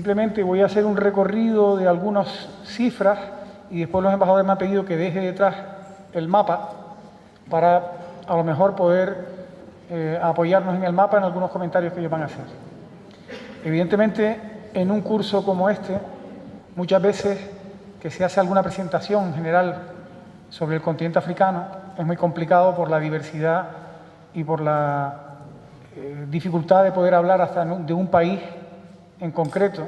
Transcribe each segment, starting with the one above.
Simplemente voy a hacer un recorrido de algunas cifras y después los embajadores me han pedido que deje detrás el mapa para a lo mejor poder apoyarnos en el mapa en algunos comentarios que ellos van a hacer. Evidentemente, en un curso como este, muchas veces que se hace alguna presentación general sobre el continente africano, es muy complicado por la diversidad y por la dificultad de poder hablar hasta de un país en concreto,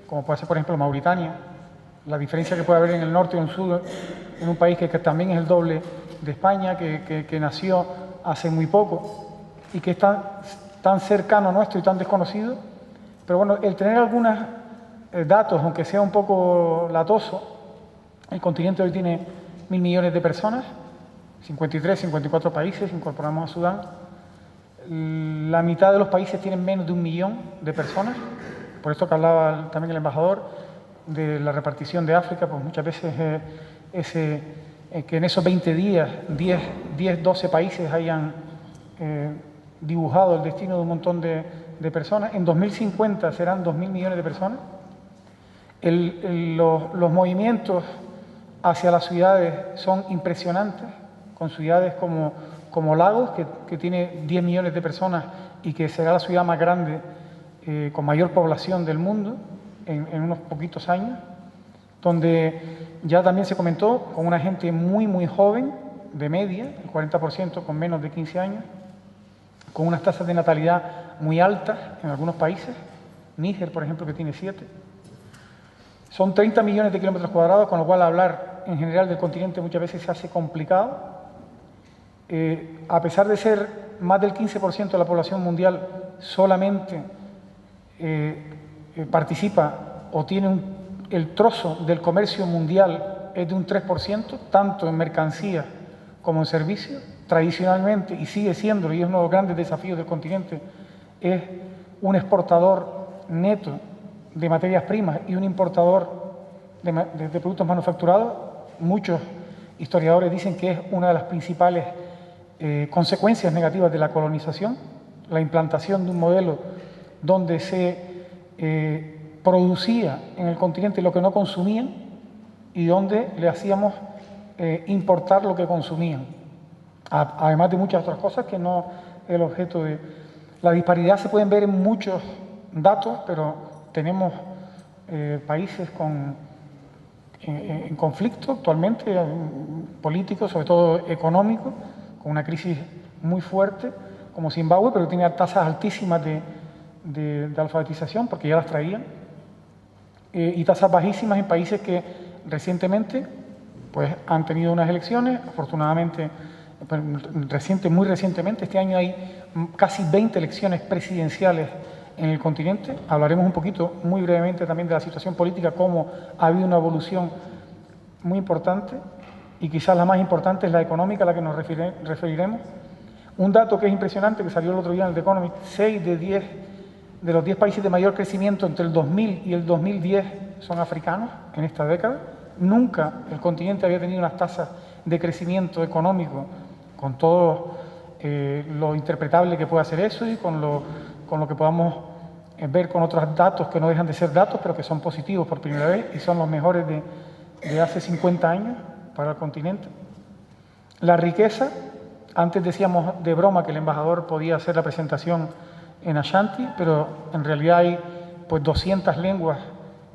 como puede ser, por ejemplo, Mauritania, la diferencia que puede haber en el norte o en el sur, en un país que también es el doble de España, que nació hace muy poco y que es tan cercano a nuestro y tan desconocido. Pero bueno, el tener algunos datos, aunque sea un poco latoso, el continente hoy tiene 1.000 millones de personas, 53, 54 países, incorporamos a Sudán. La mitad de los países tienen menos de 1 millón de personas, por esto que hablaba también el embajador de la repartición de África, pues muchas veces que en esos 20 días 10, 12 países hayan dibujado el destino de un montón de personas. En 2050 serán 2.000 millones de personas. Los movimientos hacia las ciudades son impresionantes, con ciudades como Lagos, que tiene 10 millones de personas y que será la ciudad más grande con mayor población del mundo en unos poquitos años, donde ya también se comentó con una gente muy, muy joven, de media, el 40% con menos de 15 años, con unas tasas de natalidad muy altas en algunos países, Níger, por ejemplo, que tiene 7. Son 30 millones de kilómetros cuadrados, con lo cual hablar en general del continente muchas veces se hace complicado. A pesar de ser más del 15% de la población mundial, solamente participa o tiene el trozo del comercio mundial es de un 3%, tanto en mercancías como en servicios. Tradicionalmente, y sigue siendo, y es uno de los grandes desafíos del continente, es un exportador neto de materias primas y un importador de productos manufacturados. Muchos historiadores dicen que es una de las principales consecuencias negativas de la colonización, la implantación de un modelo donde se producía en el continente lo que no consumían y donde le hacíamos importar lo que consumían, además de muchas otras cosas que no es el objeto de... La disparidad se pueden ver en muchos datos, pero tenemos países en conflicto actualmente, político, sobre todo económico, con una crisis muy fuerte, como Zimbabue, pero tiene tasas altísimas de alfabetización, porque ya las traían, y tasas bajísimas en países que recientemente pues, han tenido unas elecciones, afortunadamente, muy recientemente, este año hay casi 20 elecciones presidenciales en el continente. Hablaremos un poquito, muy brevemente, también de la situación política, cómo ha habido una evolución muy importante, y quizás la más importante es la económica, a la que nos referiremos. Un dato que es impresionante, que salió el otro día en el The Economist: 6 de los 10 países de mayor crecimiento entre el 2000 y el 2010 son africanos en esta década. Nunca el continente había tenido unas tasas de crecimiento económico, con todo lo interpretable que puede hacer eso y con lo que podamos ver con otros datos que no dejan de ser datos, pero que son positivos por primera vez y son los mejores de hace 50 años para el continente. La riqueza, antes decíamos de broma que el embajador podía hacer la presentación en Ashanti, pero en realidad hay pues 200 lenguas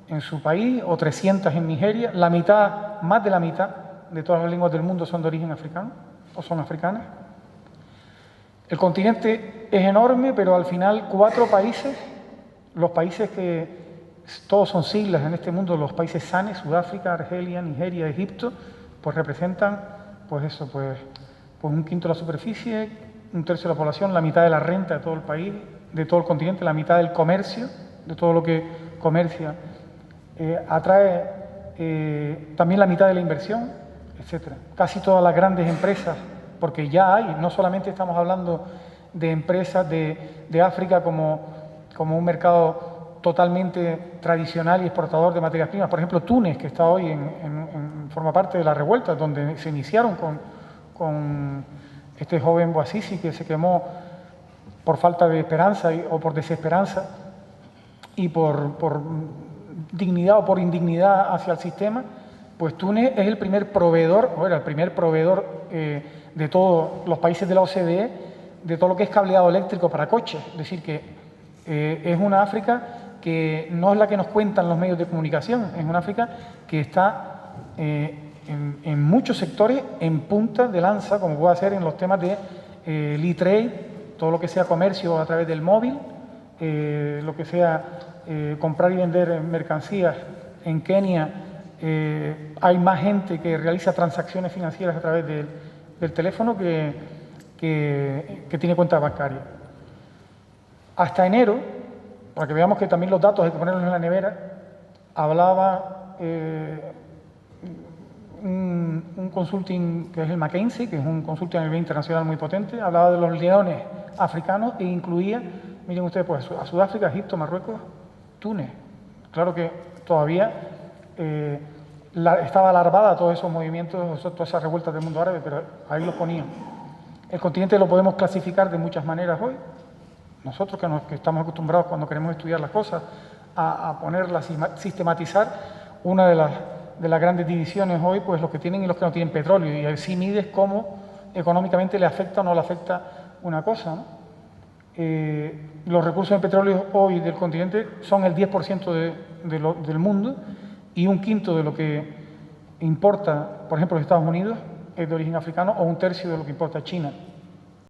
en su país o 300 en Nigeria. La mitad, más de la mitad de todas las lenguas del mundo son de origen africano o son africanas. El continente es enorme, pero al final 4 países, los países que todos son siglas en este mundo, los países SANE, Sudáfrica, Argelia, Nigeria, Egipto, pues representan pues un quinto de la superficie, un tercio de la población, la mitad de la renta de todo el país, de todo el continente, la mitad del comercio, de todo lo que comercia, atrae también la mitad de la inversión, etcétera. Casi todas las grandes empresas, porque ya hay, no solamente estamos hablando de empresas de África como un mercado totalmente tradicional y exportador de materias primas. Por ejemplo, Túnez, que está hoy forma parte de la revuelta, donde se iniciaron con este joven Bouazizi, que se quemó por falta de esperanza o por desesperanza, y por dignidad o por indignidad hacia el sistema, pues Túnez es el primer proveedor, o era el primer proveedor de todos los países de la OCDE, de todo lo que es cableado eléctrico para coches. Es decir, que es una África que no es la que nos cuentan los medios de comunicación, es una África que está en muchos sectores en punta de lanza, como puede ser en los temas de e-trade, todo lo que sea comercio a través del móvil, lo que sea comprar y vender mercancías. En Kenia hay más gente que realiza transacciones financieras a través del teléfono que tiene cuenta bancaria. Hasta enero, para que veamos que también los datos hay que ponerlos en la nevera, hablaba un consulting que es el McKinsey, que es un consulting a nivel internacional muy potente, hablaba de los leones africanos e incluía, miren ustedes, pues a Sudáfrica, Egipto, Marruecos, Túnez. Claro que todavía estaba alarmada todos esos movimientos, todas esas revueltas del mundo árabe, pero ahí lo ponían. El continente lo podemos clasificar de muchas maneras hoy. Nosotros que estamos acostumbrados cuando queremos estudiar las cosas a ponerlas, sistematizar, una de las grandes divisiones hoy, pues los que tienen y los que no tienen petróleo, y así mides cómo económicamente le afecta o no le afecta una cosa, ¿no? Los recursos de petróleo hoy del continente son el 10% del mundo y un quinto de lo que importa, por ejemplo, los Estados Unidos es de origen africano o un tercio de lo que importa China.